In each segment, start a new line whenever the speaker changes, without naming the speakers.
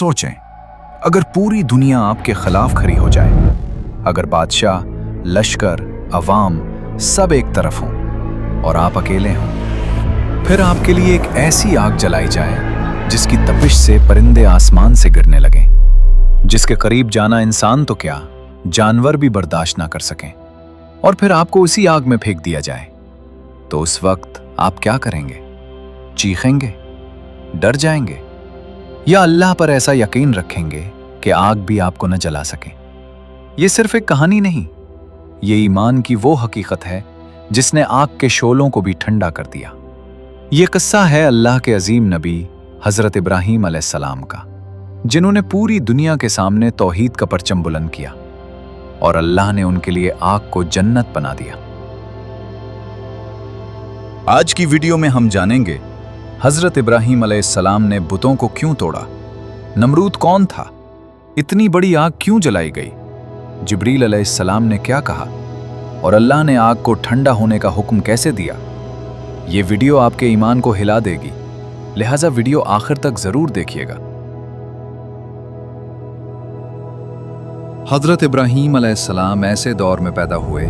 सोचें, अगर पूरी दुनिया आपके खिलाफ खड़ी हो जाए, अगर बादशाह, लश्कर, अवाम सब एक तरफ हों और आप अकेले हों, फिर आपके लिए एक ऐसी आग जलाई जाए जिसकी तपिश से परिंदे आसमान से गिरने लगें, जिसके करीब जाना इंसान तो क्या, जानवर भी बर्दाश्त ना कर सकें, और फिर आपको उसी आग में फेंक दिया जाए, तो उस वक्त आप क्या करेंगे? चीखेंगे, डर जाएंगे, या अल्लाह पर ऐसा यकीन रखेंगे कि आग भी आपको न जला सके? ये सिर्फ एक कहानी नहीं, ये ईमान की वो हकीकत है जिसने आग के शोलों को भी ठंडा कर दिया। ये किस्सा है अल्लाह के अजीम नबी हजरत इब्राहीम अलैहिस्सलाम का, जिन्होंने पूरी दुनिया के सामने तौहीद का परचम बुलंद किया और अल्लाह ने उनके लिए आग को जन्नत बना दिया। आज की वीडियो में हम जानेंगे हजरत इब्राहीम अलैहिस्सलाम ने बुतों को क्यों तोड़ा, नमरूद कौन था, इतनी बड़ी आग क्यों जलाई गई, जिब्रील अलैहिस्सलाम ने क्या कहा और अल्लाह ने आग को ठंडा होने का हुक्म कैसे दिया। ये वीडियो आपके ईमान को हिला देगी, लिहाजा वीडियो आखिर तक जरूर देखिएगा। हजरत इब्राहीम अलैहिस्सलाम ऐसे दौर में पैदा हुए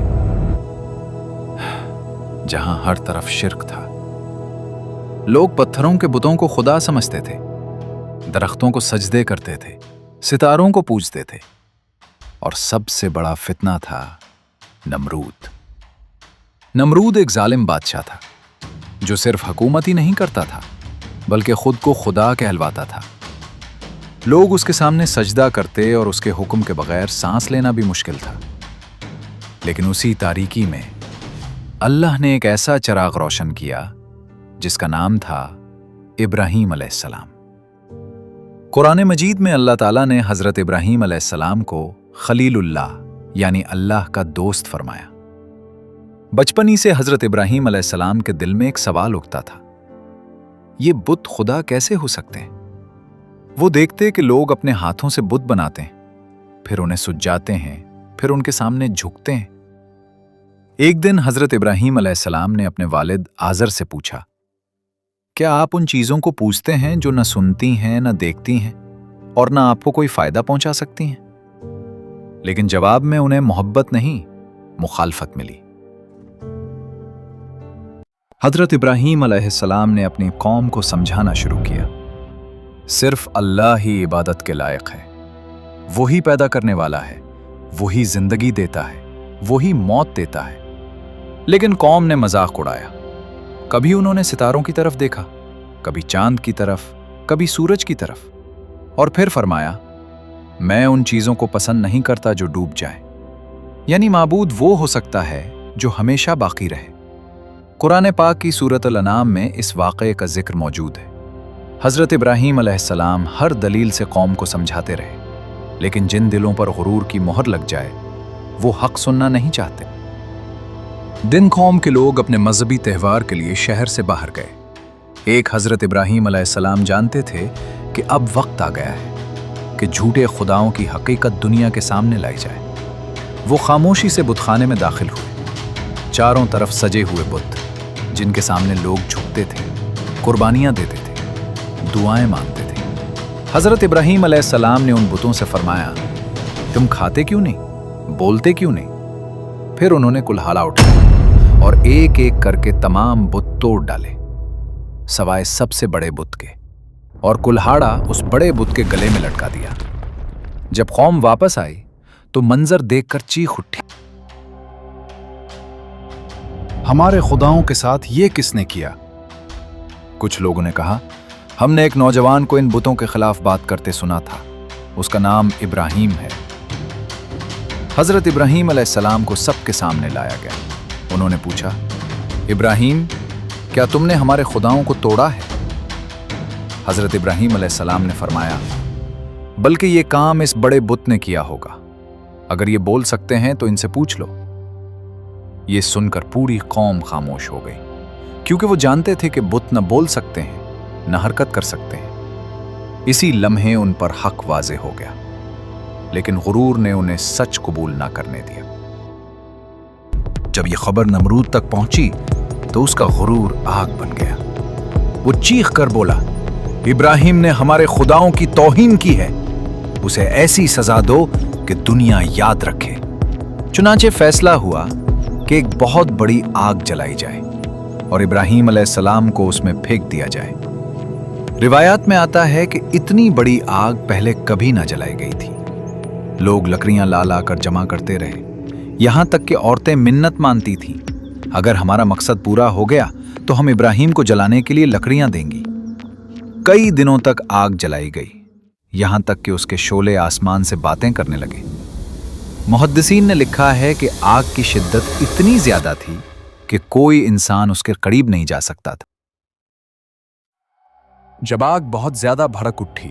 जहां हर तरफ शिर्क था। लोग पत्थरों के बुतों को खुदा समझते थे, दरख्तों को सजदे करते थे, सितारों को पूजते थे, और सबसे बड़ा फितना था नमरूद। नमरूद एक जालिम बादशाह था जो सिर्फ हुकूमत ही नहीं करता था बल्कि खुद को खुदा कहलवाता था। लोग उसके सामने सजदा करते और उसके हुक्म के बगैर सांस लेना भी मुश्किल था। लेकिन उसी तारीकी में अल्लाह ने एक ऐसा चिराग रोशन किया जिसका नाम था इब्राहीम अलैहिस्सलाम। कुरान मजीद में अल्लाह ताला ने हजरत इब्राहीम अलैहिस्सलाम को खलीलुल्लाह यानी अल्लाह का दोस्त फरमाया। बचपन ही से हजरत इब्राहीम अलैहिस्सलाम के दिल में एक सवाल उठता था, ये बुत खुदा कैसे हो सकते हैं? वो देखते कि लोग अपने हाथों से बुत बनाते हैं, फिर उन्हें सुजाते हैं, फिर उनके सामने झुकते हैं। एक दिन हजरत इब्राहीम अलैहिस्सलाम ने अपने वालिद आज़र से पूछा, क्या आप उन चीजों को पूजते हैं जो न सुनती हैं, न देखती हैं, और न आपको कोई फायदा पहुंचा सकती हैं? लेकिन जवाब में उन्हें मोहब्बत नहीं, मुखालफत मिली। हजरत इब्राहीम अलैहिस्सलाम ने अपनी कौम को समझाना शुरू किया, सिर्फ अल्लाह ही इबादत के लायक है, वही पैदा करने वाला है, वही जिंदगी देता है, वही मौत देता है। लेकिन कौम ने मजाक उड़ाया। कभी उन्होंने सितारों की तरफ देखा, कभी चांद की तरफ, कभी सूरज की तरफ, और फिर फरमाया, मैं उन चीजों को पसंद नहीं करता जो डूब जाए। यानी माबूद वो हो सकता है जो हमेशा बाकी रहे। कुरान पाक की सूरत अल-अनाम में इस वाक़े का जिक्र मौजूद है। हजरत इब्राहीम अलैहिस्सलाम हर दलील से कौम को समझाते रहे, लेकिन जिन दिलों पर गुरूर की मोहर लग जाए वो हक सुनना नहीं चाहते। दिन कौम के लोग अपने मजहबी त्यौहार के लिए शहर से बाहर गए। एक हजरत इब्राहीम अलैहिस्सलाम जानते थे कि अब वक्त आ गया है कि झूठे खुदाओं की हकीकत दुनिया के सामने लाई जाए। वो खामोशी से बुतखाने में दाखिल हुए। चारों तरफ सजे हुए बुत जिनके सामने लोग झुकते थे, कुर्बानियां देते थे, दुआएं मांगते थे। हजरत इब्राहीम अलैहिस्सलाम ने उन बुतों से फरमाया, तुम खाते क्यों नहीं, बोलते क्यों नहीं? फिर उन्होंने कुल्हाड़ा उठाया और एक एक करके तमाम बुत तोड़ डाले, सवाए सबसे बड़े बुत के, और कुल्हाड़ा उस बड़े बुत के गले में लटका दिया। जब कौम वापस आई तो मंजर देखकर चीख उठी, हमारे खुदाओं के साथ ये किसने किया? कुछ लोगों ने कहा, हमने एक नौजवान को इन बुतों के खिलाफ बात करते सुना था, उसका नाम इब्राहीम है। हजरत इब्राहीम अलैहिस्सलाम को सबके सामने लाया गया। उन्होंने पूछा, इब्राहीम, क्या तुमने हमारे खुदाओं को तोड़ा है? हजरत इब्राहीम अलैहिस्सलाम ने फरमाया, बल्कि ये काम इस बड़े बुत ने किया होगा। अगर ये बोल सकते हैं तो इनसे पूछ लो। ये सुनकर पूरी कौम खामोश हो गई, क्योंकि वो जानते थे कि बुत न बोल सकते हैं, न हरकत कर सकते हैं। इसी लम्हे उन पर हक वाज़े हो गया, लेकिन गुरूर ने उन्हें सच कबूल ना करने दिया। जब ये खबर नमरूद तक पहुंची तो उसका गुरूर आग बन गया। वो चीख कर बोला, इब्राहिम ने हमारे खुदाओं की तौहीन की है, उसे ऐसी सजा दो कि दुनिया याद रखे। चुनांचे फैसला हुआ कि एक बहुत बड़ी आग जलाई जाए और इब्राहिम अलैहिस्सलाम को उसमें फेंक दिया जाए। रिवायात में आता है कि इतनी बड़ी आग पहले कभी ना जलाई गई थी। लोग लकड़ियां ला ला कर जमा करते रहे, यहां तक कि औरतें मिन्नत मानती थीं, अगर हमारा मकसद पूरा हो गया तो हम इब्राहिम को जलाने के लिए लकड़ियां देंगी। कई दिनों तक आग जलाई गई, यहां तक कि उसके शोले आसमान से बातें करने लगे। मुहद्दिसीन ने लिखा है कि आग की शिद्दत इतनी ज्यादा थी कि कोई इंसान उसके करीब नहीं जा सकता था। जब आग बहुत ज्यादा भड़क उठी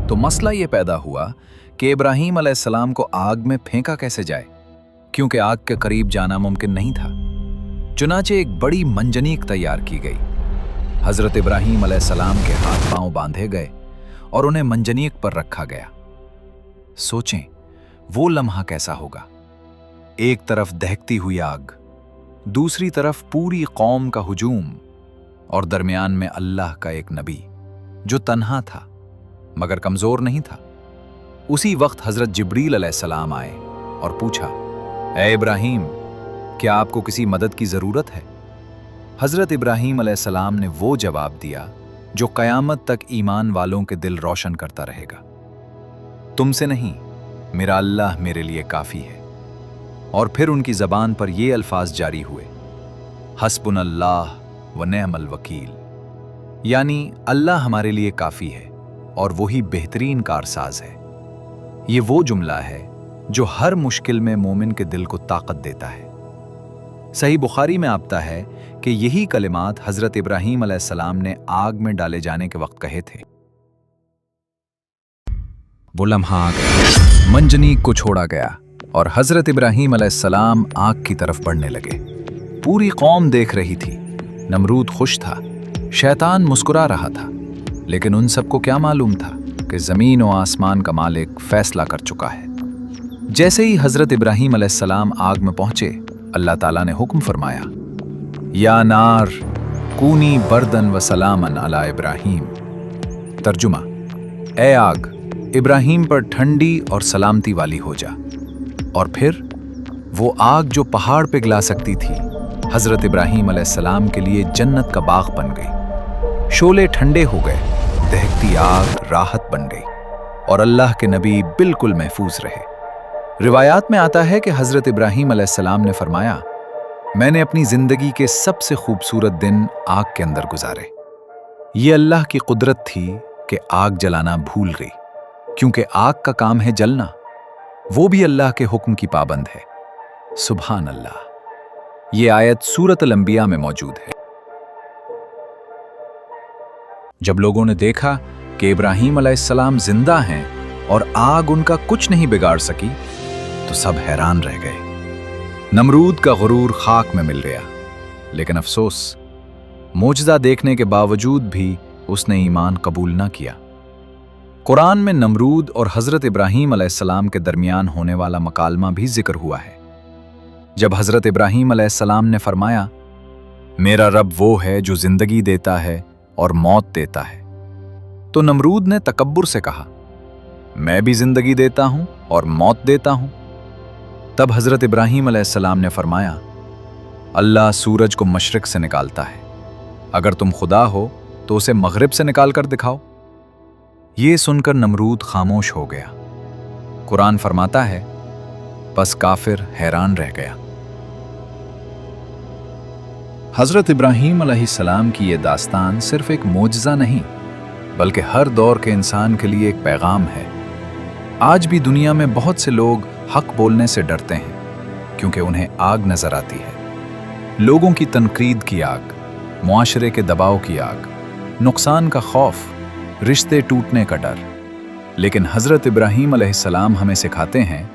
तो मसला यह पैदा हुआ कि इब्राहिम अलैहिस्सलाम को आग में फेंका कैसे जाए, क्योंकि आग के करीब जाना मुमकिन नहीं था। चुनाचे एक बड़ी मंजनीक तैयार की गई। हजरत इब्राहिम अलैहिस्सलाम के हाथ पांव बांधे गए और उन्हें मंजनीक पर रखा गया। सोचें वो लम्हा कैसा होगा। एक तरफ दहकती हुई आग, दूसरी तरफ पूरी कौम का हुजूम और दरमियान में अल्लाह का एक नबी जो तन्हा था मगर कमजोर नहीं था। उसी वक्त हजरत जिब्रील अलैहिस्सलाम आए और पूछा, ए इब्राहिम, क्या आपको किसी मदद की जरूरत है? हजरत इब्राहिम अलैहिस्सलाम ने वो जवाब दिया जो कयामत तक ईमान वालों के दिल रोशन करता रहेगा, तुमसे नहीं, मेरा अल्लाह मेरे लिए काफी है। और फिर उनकी जबान पर ये अल्फाज जारी हुए, हस्बुनल्लाह व निअमल वकील, यानी अल्लाह हमारे लिए काफी है और वही बेहतरीन कारसाज है। ये वो जुमला है जो हर मुश्किल में मोमिन के दिल को ताकत देता है। सही बुखारी में आता है कि यही कलिमात हजरत इब्राहिम अलैहिस्सलाम ने आग में डाले जाने के वक्त कहे थे। वो लम्हा आ गया, मंजनीक को छोड़ा गया और हजरत इब्राहिम अलैहिस्सलाम आग की तरफ बढ़ने लगे। पूरी कौम देख रही थी। नमरूद खुश था, शैतान मुस्कुरा रहा था, लेकिन उन सबको क्या मालूम था कि जमीन और आसमान का मालिक फैसला कर चुका है। जैसे ही हजरत इब्राहिम अलैहिस्सलाम आग में पहुंचे, अल्लाह ताला ने हुक्म फरमाया, या नार कूनी बर्दन व सलामन अला इब्राहिम। तर्जुमा, ए आग, इब्राहिम पर ठंडी और सलामती वाली हो जा। और फिर वो आग जो पहाड़ पिघला सकती थी, हजरत इब्राहिम अलैहिस्सलाम के लिए जन्नत का बाग बन गई। शोले ठंडे हो गए, दहकती आग राहत बन गई और अल्लाह के नबी बिल्कुल महफूज रहे। रिवायात में आता है कि हजरत इब्राहिम अलैहिस्सलाम ने फरमाया, मैंने अपनी जिंदगी के सबसे खूबसूरत दिन आग के अंदर गुजारे। ये अल्लाह की कुदरत थी कि आग जलाना भूल गई, क्योंकि आग का काम है जलना, वो भी अल्लाह के हुक्म की पाबंद है। सुभान अल्लाह। ये आयत सूरत अल-अंबिया में मौजूद है। जब लोगों ने देखा कि इब्राहिम अलैहिस्सलाम जिंदा हैं और आग उनका कुछ नहीं बिगाड़ सकी, तो सब हैरान रह गए। नमरूद का गुरूर खाक में मिल गया, लेकिन अफसोस, मोजज़ा देखने के बावजूद भी उसने ईमान कबूल न किया। कुरान में नमरूद और हजरत इब्राहिम अलैहिस्सलाम के दरमियान होने वाला मकालमा भी जिक्र हुआ है। जब हजरत इब्राहिम अलैहिस्सलाम ने फरमाया, मेरा रब वो है जो जिंदगी देता है और मौत देता है, तो नमरूद ने तकब्बुर से कहा, मैं भी जिंदगी देता हूं और मौत देता हूं। तब हजरत इब्राहिम अलैहिस्सलाम ने फरमाया, अल्लाह सूरज को मशरिक से निकालता है, अगर तुम खुदा हो तो उसे मगरिब से निकाल कर दिखाओ। ये सुनकर नमरूद खामोश हो गया। कुरान फरमाता है, बस काफिर हैरान रह गया। हजरत इब्राहिम अलैहिस्सलाम की ये दास्तान सिर्फ एक मोजज़ा नहीं, बल्कि हर दौर के इंसान के लिए एक पैगाम है। आज भी दुनिया में बहुत से लोग हक बोलने से डरते हैं, क्योंकि उन्हें आग नजर आती है। लोगों की तनकीद की आग, मुआशरे के दबाव की आग, नुकसान का खौफ, रिश्ते टूटने का डर। लेकिन हजरत इब्राहिम अलैहिस्सलाम हमें सिखाते हैं,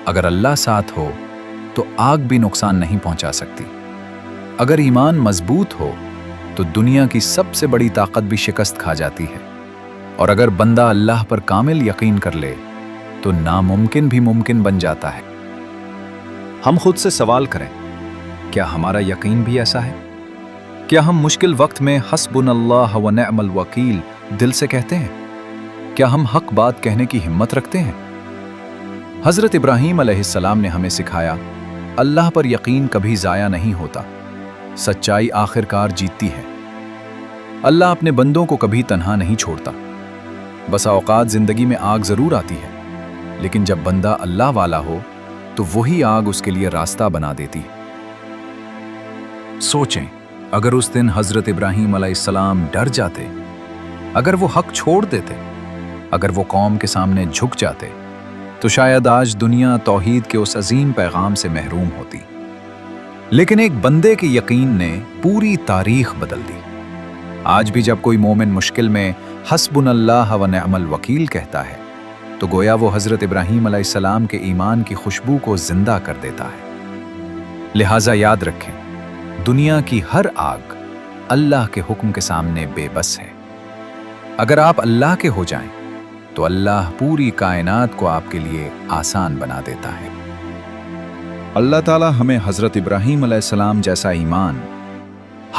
अगर अल्लाह साथ हो तो आग भी नुकसान नहीं पहुंचा सकती। अगर ईमान मजबूत हो तो दुनिया की सबसे बड़ी ताकत भी शिकस्त खा जाती है। और अगर बंदा अल्लाह पर कामिल यकीन कर ले तो नामुमकिन भी मुमकिन बन जाता है। हम खुद से सवाल करें, क्या हमारा यकीन भी ऐसा है? क्या हम मुश्किल वक्त में हस्बुनल्लाह व निअमल वकील दिल से कहते हैं? क्या हम हक बात कहने की हिम्मत रखते हैं? हजरत इब्राहीम अलैहिस्सलाम ने हमें सिखाया, अल्लाह पर यकीन कभी ज़ाया नहीं होता, सच्चाई आखिरकार जीतती है। अल्लाह अपने बंदों को कभी तन्हा नहीं छोड़ता। बसा औकात जिंदगी में आग जरूर आती है, लेकिन जब बंदा अल्लाह वाला हो तो वही आग उसके लिए रास्ता बना देती है। सोचें, अगर उस दिन हजरत इब्राहीम अलैहिस्सलाम डर जाते, अगर वो हक छोड़ देते, अगर वो कौम के सामने झुक जाते, तो शायद आज दुनिया तौहीद के उस अजीम पैगाम से महरूम होती। लेकिन एक बंदे के यकीन ने पूरी तारीख बदल दी। आज भी जब कोई मोमिन मुश्किल में हस्बुनल्लाह व निअमल वकील कहता है, तो गोया वो हजरत इब्राहीम अलैहिस्सलाम के ईमान की खुशबू को जिंदा कर देता है। लिहाजा याद रखें, दुनिया की हर आग अल्लाह के हुक्म के सामने बेबस है। अगर आप अल्लाह के हो जाएं, तो अल्लाह पूरी कायनात को आपके लिए आसान बना देता है। अल्लाह ताला हमें हजरत इब्राहीम अलैहिस्सलाम जैसा ईमान,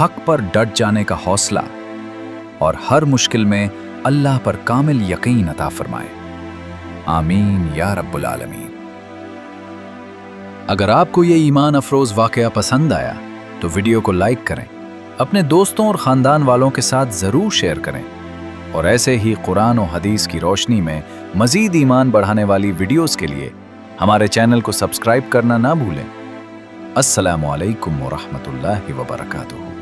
हक पर डट जाने का हौसला और हर मुश्किल में अल्लाह पर कामिल यकीन अता फरमाए। आमीन या रब्बुल आलमीन। अगर आपको ये ईमान अफरोज वाकया पसंद आया तो वीडियो को लाइक करें, अपने दोस्तों और ख़ानदान वालों के साथ ज़रूर शेयर करें, और ऐसे ही कुरान और हदीस की रोशनी में मज़ीद ईमान बढ़ाने वाली वीडियोस के लिए हमारे चैनल को सब्सक्राइब करना ना भूलें। अस्सलामु अलैकुम व रहमतुल्लाहि व बरकातुहू।